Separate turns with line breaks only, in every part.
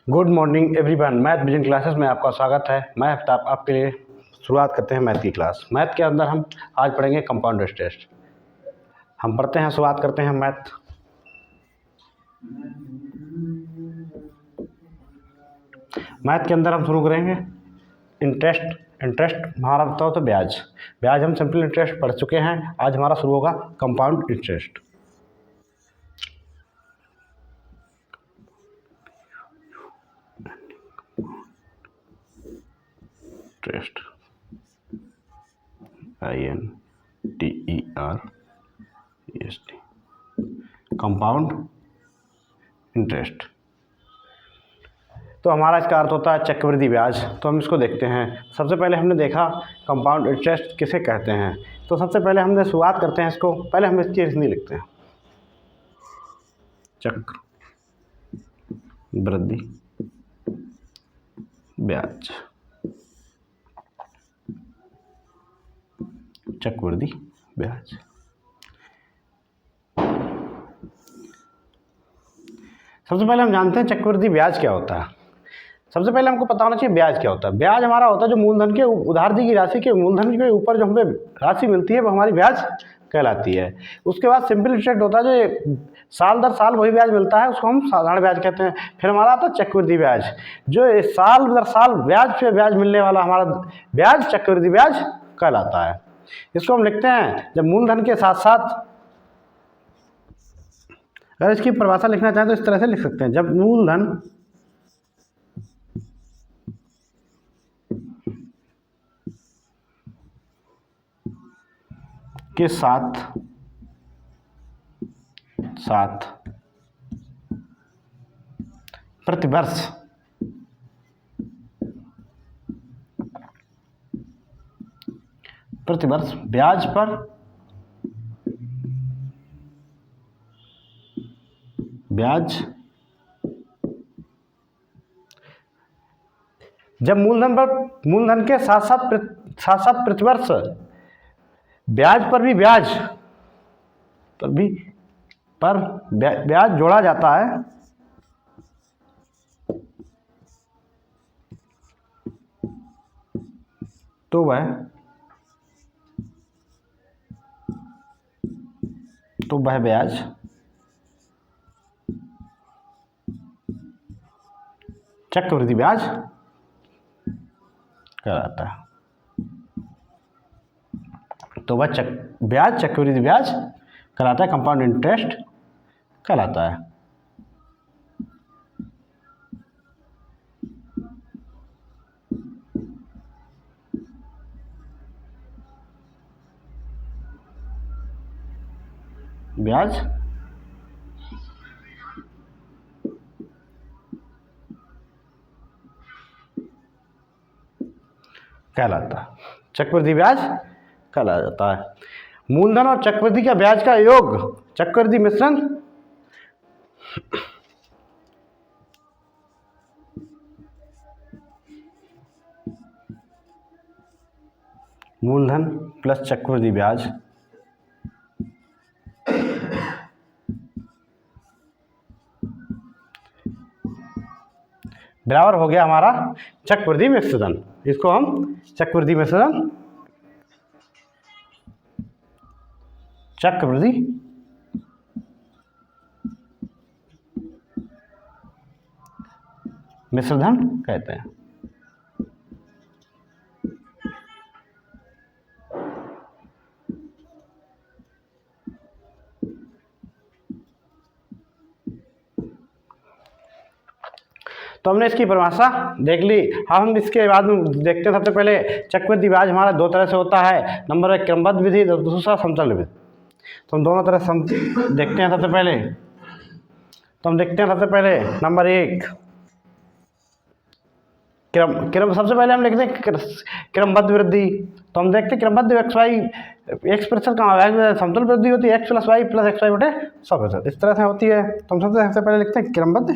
Good morning everyone. Math vision classes में आपका स्वागत है। मैं आफ्ताब आपके लिए शुरुआत करते हैं मैथ की क्लास। मैथ के अंदर हम आज पढ़ेंगे कंपाउंड इंटरेस्ट। हम पढ़ते हैं, शुरुआत करते हैं मैथ। मैथ के अंदर हम शुरू करेंगे इंटरेस्ट। इंटरेस्ट हमारा बताओ तो ब्याज। ब्याज हम सिंपल इंटरेस्ट पढ़ चुके हैं। आज हमारा शुरू होगा compound interest. Interest INTEREST compound interest. तो हमारा इसका अर्थ होता है चक्रवृद्धि ब्याज। तो हम इसको देखते हैं। सबसे पहले हमने देखा कंपाउंड इंटरेस्ट किसे कहते हैं। तो सबसे पहले हमने शुरुआत करते हैं इसको। पहले हम इसकी रीजनिंग लिखते हैं। चक्रवृद्धि ब्याज, चक्रवृद्धि ब्याज। सबसे पहले हम जानते हैं चक्रवृद्धि ब्याज क्या होता है। सबसे पहले हमको पता होना चाहिए ब्याज क्या होता है। ब्याज हमारा होता है जो मूलधन के उधार दी गई राशि के मूलधन के ऊपर जो हमें राशि मिलती है वो हमारी ब्याज कहलाती है। उसके बाद सिंपल इंटरेस्ट होता है जो साल दर साल वही ब्याज मिलता है, उसको हम साधारण ब्याज कहते हैं। फिर हमारा आता है चक्रवृद्धि ब्याज, जो साल दर साल ब्याज पे ब्याज मिलने वाला हमारा ब्याज चक्रवृद्धि ब्याज कहलाता है। इसको हम लिखते हैं जब मूलधन के साथ साथ, अगर इसकी परिभाषा लिखना चाहें तो इस तरह से लिख सकते हैं, जब मूलधन के साथ प्रतिवर्ष ब्याज पर जब मूलधन के साथ साथ प्रतिवर्ष ब्याज पर ब्याज जोड़ा जाता है तो वह ब्याज चक्रवृद्धि ब्याज कहलाता है। तो वह ब्याज चक्रवृद्धि ब्याज कहलाता है, कंपाउंड इंटरेस्ट कहलाता है। ब्याज कहलाता है, चक्रवृद्धि ब्याज कहलाता है। मूलधन और चक्रवृद्धि का ब्याज का योग चक्रवृद्धि मिश्रण मूलधन प्लस चक्रवृद्धि ब्याज बराबर हो गया हमारा चक्रवृद्धि मिश्रण। इसको हम चक्रवृद्धि मिश्रण कहते हैं। तो हमने इसकी परिभाषा देख ली। अब हम इसके बाद में देखते हैं। सबसे पहले चक्रवृद्धि ब्याज हमारा दो तरह से होता है। नंबर एक क्रमबद्ध विधि, दूसरा समतल विधि। तो हम दोनों तरह से देखते हैं। सबसे पहले नंबर एक सबसे पहले हम लिखते हैं क्रमबद्ध वृद्धि। तो हम देखते हैं क्रमबद्ध एक्स प्रतिशत का समतल वृद्धि होती है x + y + xy बटे 100%, इस तरह से होती है। तो हम सबसे पहले लिखते हैं क्रमबद्ध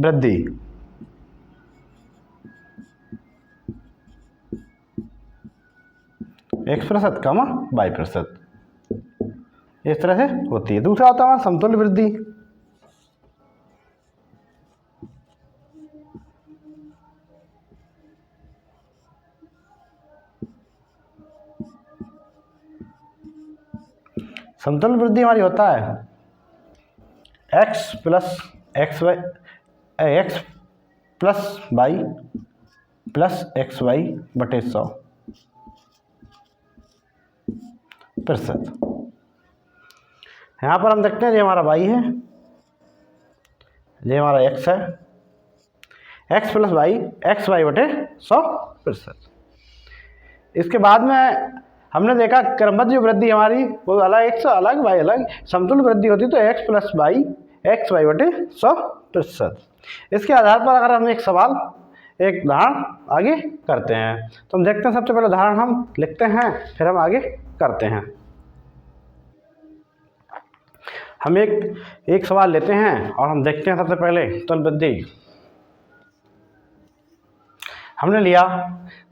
वृद्धि। x% y%। इस तरह से होती है। दूसरा होता है हमारा समतुल्य वृद्धि। समतुल्य वृद्धि हमारी होता है x plus X plus Y plus X Y बटे 100%। यहाँ पर हम देखते हैं ये हमारा y है, ये हमारा x है, x plus Y X Y बटे 100%। इसके बाद में हमने देखा क्रमबद्ध जो वृद्धि हमारी वो अलग x अलग y अलग, समतुल्य वृद्धि होती तो x plus Y X Y बटे 100%। इसके आधार पर अगर हम एक सवाल एक उदाहरण आगे करते हैं तो हम देखते हैं। सबसे पहले उदाहरण हम लिखते हैं, फिर हम आगे करते हैं। हम एक सवाल लेते हैं और हम देखते हैं। सबसे पहले समतुल्य वृद्धि हमने लिया,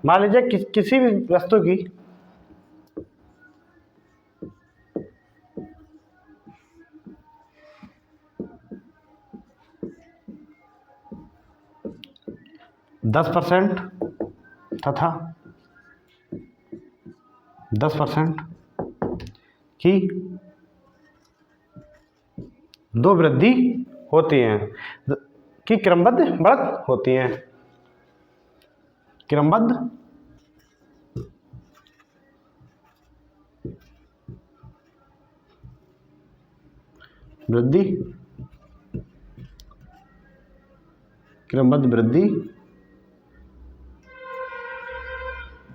मान लीजिए किसी भी वस्तु की %10% तथा 10% की दो वृद्धि होती हैं कि क्रमबद्ध बढ़त होती हैं। क्रमबद्ध वृद्धि, क्रमबद्ध वृद्धि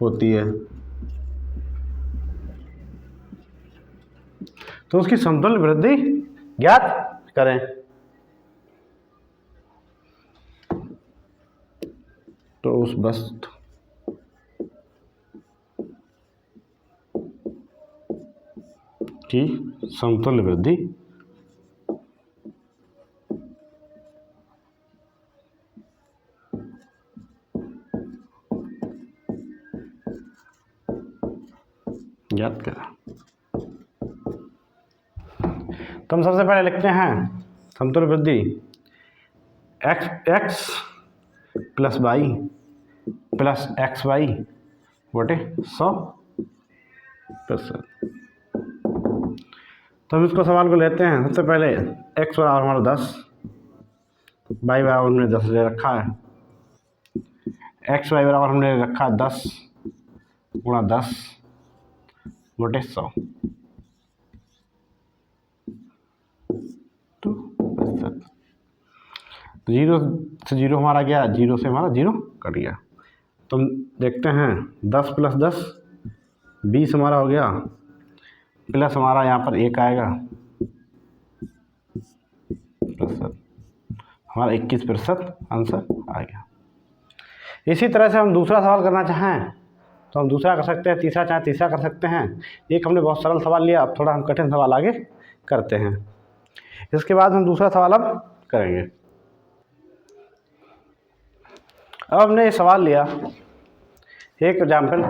होती है तो उसकी समतुल्य वृद्धि ज्ञात करें। तो उस वस्तु की समतुल्य वृद्धि ज्ञात करें। तो हम सबसे पहले लिखते हैं समतुल्य वृद्धि x plus Y plus X Y बटे 100%। तो हम इसको सवाल को लेते हैं। सबसे पहले x बराबर हमारा 10, वाई बराबर हमने 10 ले रखा है, एक्स वाई बराबर हमने ले रखा 10 गुणा 10 बटे 100। तो 0 से 0 हमारा गया, 0 से हमारा 0 कट गया। तो हम देखते हैं 10 प्लस 10 20 हमारा हो गया, प्लस हमारा यहाँ पर 1 आएगा, प्लस हमारा 21% आंसर आ गया। इसी तरह से हम दूसरा सवाल करना चाहें तो हम दूसरा कर सकते हैं, तीसरा चाहे तीसरा कर सकते हैं। एक हमने बहुत सरल सवाल लिया, अब थोड़ा हम कठिन सवाल आगे करते हैं। इसके बाद हम दूसरा सवाल अब करेंगे। अब हमने ये सवाल लिया एक एग्जाम्पल,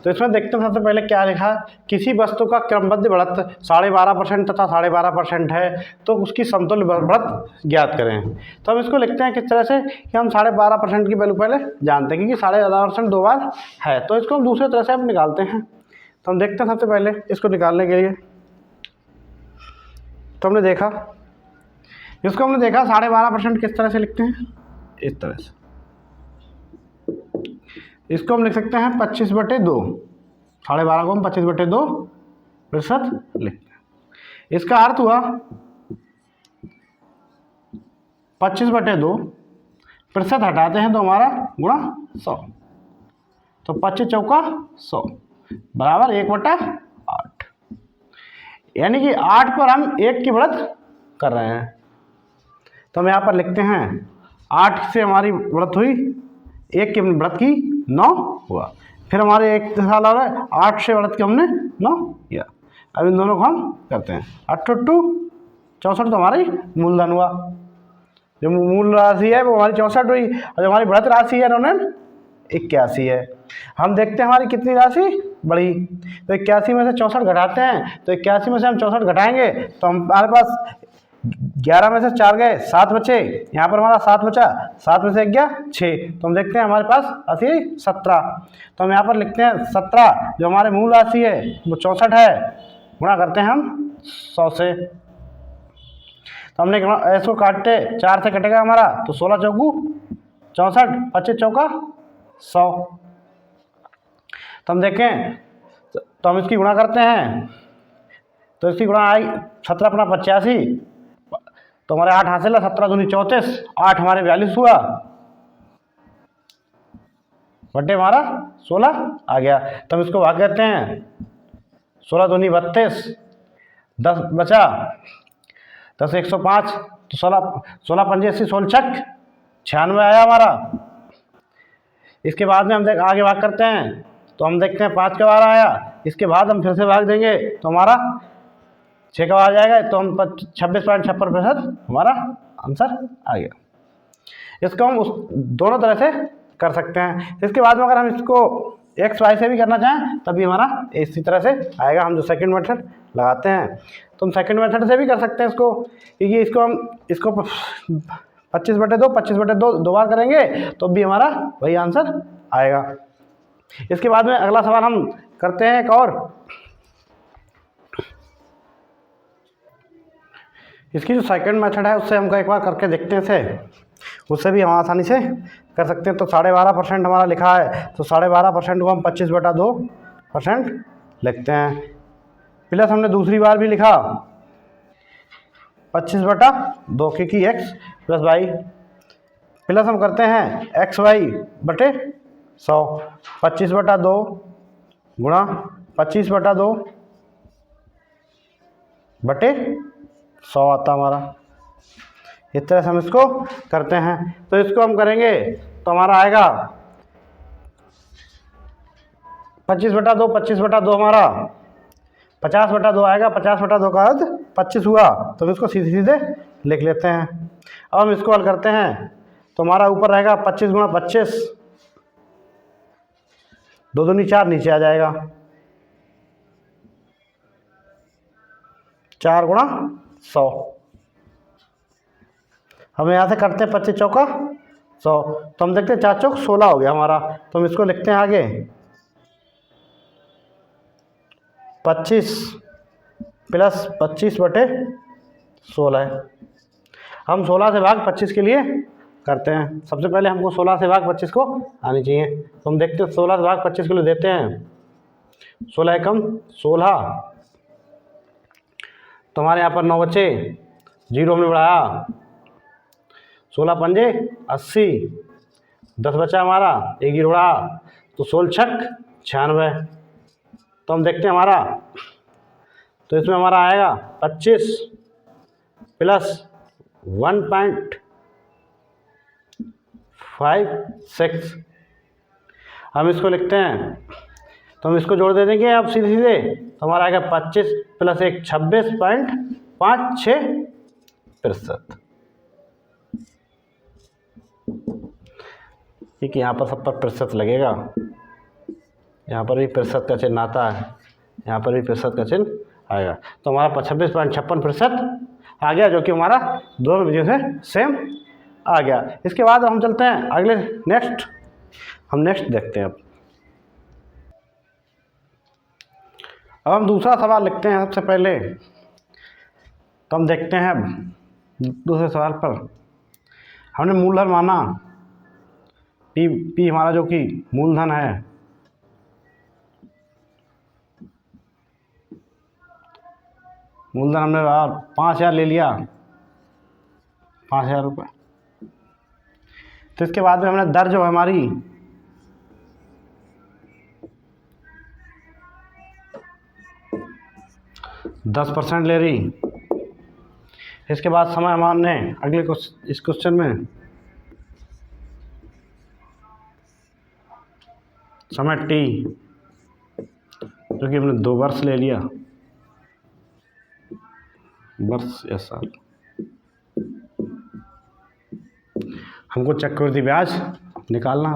तो इसमें देखते हैं सबसे पहले क्या लिखा, किसी वस्तु का क्रमबद्ध बढ़त 12.5% तथा 12.5% है तो उसकी समतुल्य बढ़त ज्ञात करें। तो हम इसको लिखते हैं किस तरह से कि हम 12.5% की वैल्यू पहले जानते हैं क्योंकि 12.5% 2 बार है, तो इसको हम दूसरे तरह से हम निकालते हैं। तो हम देखते हैं सबसे पहले इसको निकालने के लिए। तो हमने देखा 12.5% किस तरह से लिखते हैं, इस तरह से। इसको हम लिख सकते हैं 25/2, 12.5 को हम 25/2% लिखते हैं। इसका अर्थ हुआ 25/2 हटाते हैं तो हमारा गुणा 100, तो 25 चौका 100 बराबर 1/8, यानी कि 8 पर हम 1 की बढ़त कर रहे हैं। तो हम यहाँ पर लिखते हैं 8 से हमारी बढ़त हुई, 1 की बढ़त की 9 हुआ, फिर हमारे एक साल हो रहा है 8 से बढ़त के हमने 9 किया। अब इन दोनों को हम करते हैं 8 2 64, तो हमारी मूलधन हुआ। जो मूल राशि है वो हमारी 64 हुई और जो हमारी बढ़त राशि है उन्होंने 81 है। हम देखते हैं हमारी कितनी राशि बढ़ी। तो 81 में से 64 घटाते हैं, तो 81 में से हम 64 घटाएंगे तो हमारे पास 11 में से 4 गए, 7 बचे। यहाँ पर हमारा 7 बचा, 7 में से 1 गया 6, तो हम देखते हैं हमारे पास राशि 17। तो हम यहाँ पर लिखते हैं 17 जो हमारे मूल राशि है वो 64 है, गुणा करते हैं हम 100 से। तो हमने इसको काटते 4 से कटेगा हमारा, तो 16 चौकू 64, 25 चौका 100। तो हम देखें तो हम इसकी गुणा करते हैं, तो इसकी गुणा आई 17 अपना 85, तो हमारे 8 हासिल है, 17 दूनी 34, 8 हमारे 42 हुआ, बटे हमारा 16 आ गया। तो हम इसको भाग देते हैं, 16 दूनी 32, 10 बचा, 10 105, तो 16 पंजे 80, 16 छक 96 आया हमारा। इसके बाद में हम आगे भाग करते हैं, तो हम देखते हैं 5 का बार आया, इसके बाद हम फिर से भाग देंगे तो हमारा 6 का बार आ जाएगा, तो हम 26.56% हमारा आंसर आ गया। इसको हम दोनों तरह से कर सकते हैं। इसके बाद में अगर हम इसको एक्स वाई से भी करना चाहें तब भी हमारा इसी तरह से आएगा। हम जो सेकंड मेथड लगाते हैं तो हम सेकंड मेथड से भी कर सकते हैं इसको, क्योंकि इसको 25/2 25/2 दो बार करेंगे तो भी हमारा वही आंसर आएगा। इसके बाद में अगला सवाल हम करते हैं एक और। इसकी जो सेकंड मेथड है उससे हमको एक बार करके देखते हैं इसे, उससे भी हम आसानी से कर सकते हैं। तो 12.5% हमारा लिखा है, तो 12.5% को हम 25/2% लिखते हैं। प्लस हमने दूसरी बार भी लिखा 25/2, क्योंकि x प्लस वाई, प्लस हम करते हैं एक्स वाई बटे 100, 25/2 गुणा 25/2 बटे 100 आता हमारा। इस तरह से हम इसको करते हैं। तो इसको हम करेंगे तो हमारा आएगा 25/2, 25/2 हमारा 50/2 आएगा, 50/2 का अर्थ 25 हुआ, तो हम इसको सीधे सीधे लिख लेते हैं। अब हम इसको हल करते हैं तो हमारा ऊपर रहेगा 25 गुणा 25, 2 दूनी 4 नीचे आ जाएगा, 4 गुणा 100। हम यहाँ से करते हैं 25 चौका 100, तो हम देखते हैं 4 चौक 16 हो गया हमारा। तो हम इसको लिखते हैं आगे 25 प्लस 25/16 है। हम 16 से भाग 25 के लिए करते हैं। सबसे पहले हमको 16 से भाग 25 को आनी चाहिए, तो हम देखते हैं 16 से भाग 25 के लिए देते हैं 16 एकम 16, तो हमारे यहाँ पर 9 बचे, 0 हमने बढ़ाया, 16 पंजे 80, 10 बचा हमारा, 1 0 बढ़ा, तो 16 छक 96। तो हम देखते हैं हमारा, तो इसमें हमारा आएगा 25 प्लस 1.56। हम इसको लिखते हैं तो हम इसको जोड़ दे देंगे अब सीधे सीधे, तो हमारा आएगा 25 प्लस 1 26.56%। ठीक, यहाँ पर सब पर प्रतिशत लगेगा, यहाँ पर भी प्रतिशत का चिन्ह आता है, यहाँ पर भी प्रतिशत का चिन्ह आएगा। तो हमारा 26.56% आ गया, जो कि हमारा दोनों विधियों से सेम आ गया। इसके बाद हम चलते हैं अगले नेक्स्ट देखते हैं। अब हम दूसरा सवाल लिखते हैं। सबसे पहले तो हम देखते हैं दूसरे सवाल पर हमने मूलधन माना पी हमारा जो कि मूलधन है, मूलधन हमने 5000 ले लिया, 5000 रुपये। तो इसके बाद में हमने दर जो है हमारी 10% ले रही। इसके बाद समय हमारे अगले इस क्वेश्चन में समय t, जो कि हमने 2 वर्ष ले लिया, वर्ष या साल। हमको चक्रवृद्धि ब्याज निकालना।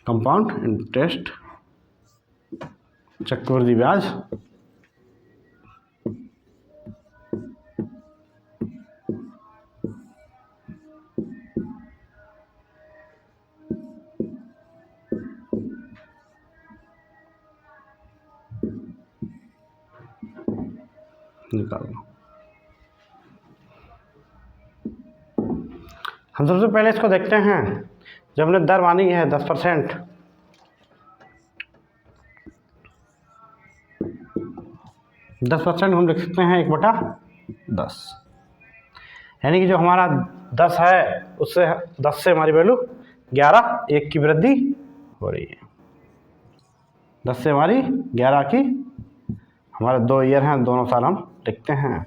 कंपाउंड इंटरेस्ट, चक्रवृद्धि ब्याज निकालना। हम सबसे पहले इसको देखते हैं। जब हमने दर मानी है 10%, हम लिख सकते हैं 1/10, यानी कि जो हमारा 10 है उससे 10 से हमारी वैल्यू 11, 1 की वृद्धि हो रही है। 10 से हमारी 11 की, हमारे 2 ईयर हैं, दोनों साल हम लिखते हैं।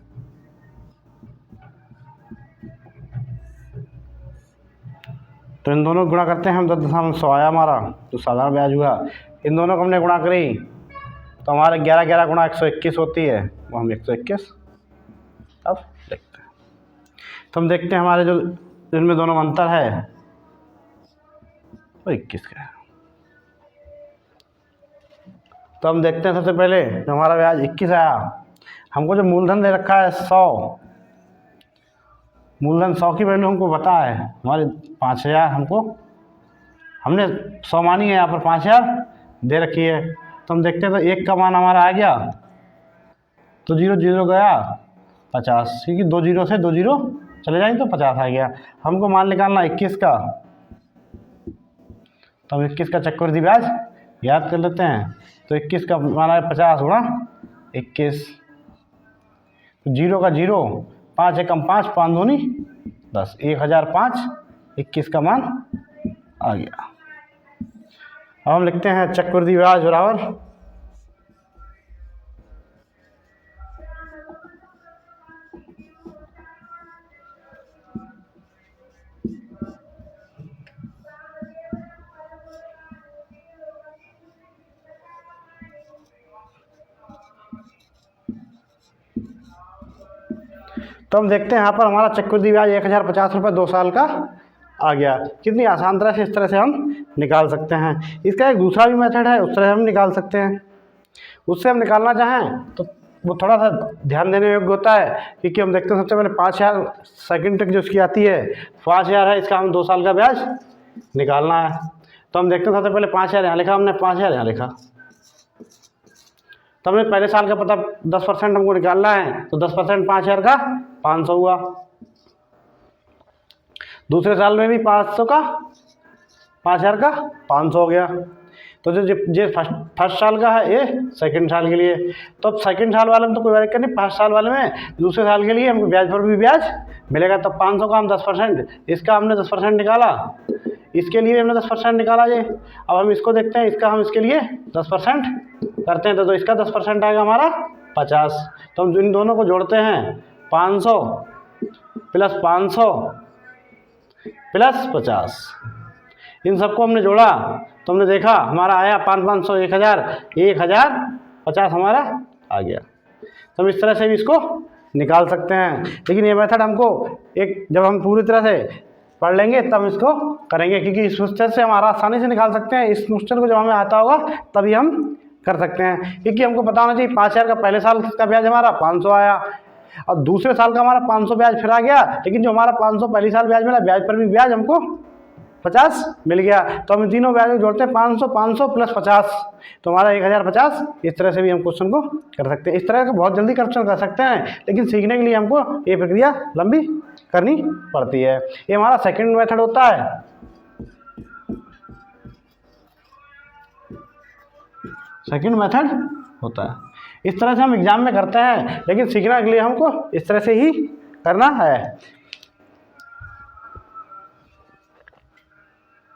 तो इन दोनों को गुणा करते हैं हम, 10.100 आया हमारा, तो साधारण ब्याज हुआ। इन दोनों को हमने गुणा करी तो हमारे 11 गुणा 121 होती है, वो हम 121 अब देखते हैं। तो हम देखते हैं हमारे जो इनमें दोनों में अंतर है वो 21 का है। तो हम देखते हैं सबसे पहले जो हमारा ब्याज 21 आया, हमको जो मूलधन दे रखा है 100, मूलधन 100 की वैल्यू हमको पता है, हमारे 5000 हमने 100 मानी है, यहाँ पर 5000 दे रखी है। तो हम देखते हैं तो 1 का मान हमारा आ गया, तो 0 0 गया 50, क्योंकि 2 0 से 2 0 चले जाएंगे तो 50 आ गया। हमको मान निकालना 21 का, तो हम 21 का चक्रवृद्धि ब्याज याद कर लेते हैं। तो 21 का मान है 50 गुणा 21, 0 का 0, 5 एकम 5, 5 दूनी 10, 1005, 21 का मान आ गया। अब हम लिखते हैं चक्रवृद्धि ब्याज बराबर तो हम देखते हैं यहाँ पर हमारा चक्रवृद्धि ब्याज 1050 रुपये 2 साल का आ गया। कितनी आसान तरह से इस तरह से हम निकाल सकते हैं। इसका एक दूसरा भी मेथड है, उस तरह हम निकाल सकते हैं। उससे हम निकालना चाहें तो वो थोड़ा सा ध्यान देने योग्य होता है, क्योंकि हम देखते हैं सबसे पहले 5000 सेकंड तक जो उसकी आती है 5000 है, इसका हम 2 साल का ब्याज निकालना है। तो हम देखते हैं सबसे पहले 5000 यहाँ लिखा हमने, 5000 यहाँ लिखा। तो हमने पहले साल का पता 10% हमको निकालना है, तो 10% 5000 का 500 हुआ। दूसरे साल में भी 500 का 5000 का 500 हो गया। तो जो फर्स्ट साल का है ये सेकंड साल के लिए। तो अब सेकंड साल वाले में तो कोई दिक्कत नहीं, फर्स्ट साल वाले में दूसरे साल के लिए हमको ब्याज पर भी ब्याज मिलेगा। तो 500 का हम 10%, इसका हमने 10% निकाला, इसके लिए हमने 10% निकाला ये। अब हम इसको देखते हैं, इसका हम इसके लिए 10% करते हैं, तो इसका 10% आएगा हमारा 50। तो हम इन दोनों को जोड़ते हैं, 500 प्लस 500 प्लस 50, इन सबको हमने जोड़ा तो हमने देखा हमारा आया 500 1000 1050 हमारा आ गया। तो हम इस तरह से भी इसको निकाल सकते हैं। लेकिन ये मेथड हमको एक जब हम पूरी तरह से पढ़ लेंगे तब इसको करेंगे, क्योंकि इस क्वेश्चन से हम आसानी से निकाल सकते हैं। इस क्वेश्चन को जब हमें आता होगा तभी हम कर सकते हैं, क्योंकि हमको पता होना चाहिए 5000 का पहले साल का ब्याज हमारा 500 आया और दूसरे साल का हमारा 500 ब्याज फिर आ गया। लेकिन जो हमारा 500 पहले साल ब्याज मिला, ब्याज पर भी ब्याज हमको 50 मिल गया। तो हम तीनों ब्याज जोड़ते हैं, 500 500 प्लस 50, तो हमारा 1050। इस तरह से भी हम क्वेश्चन को कर सकते हैं। इस तरह का बहुत जल्दी क्वेश्चन कर सकते हैं, लेकिन सीखने के लिए हमको ये प्रक्रिया लंबी करनी पड़ती है। ये हमारा सेकंड मेथड होता है। सेकंड मेथड होता है, इस तरह से हम एग्जाम में करते हैं, लेकिन सीखने के लिए हमको इस तरह से ही करना है।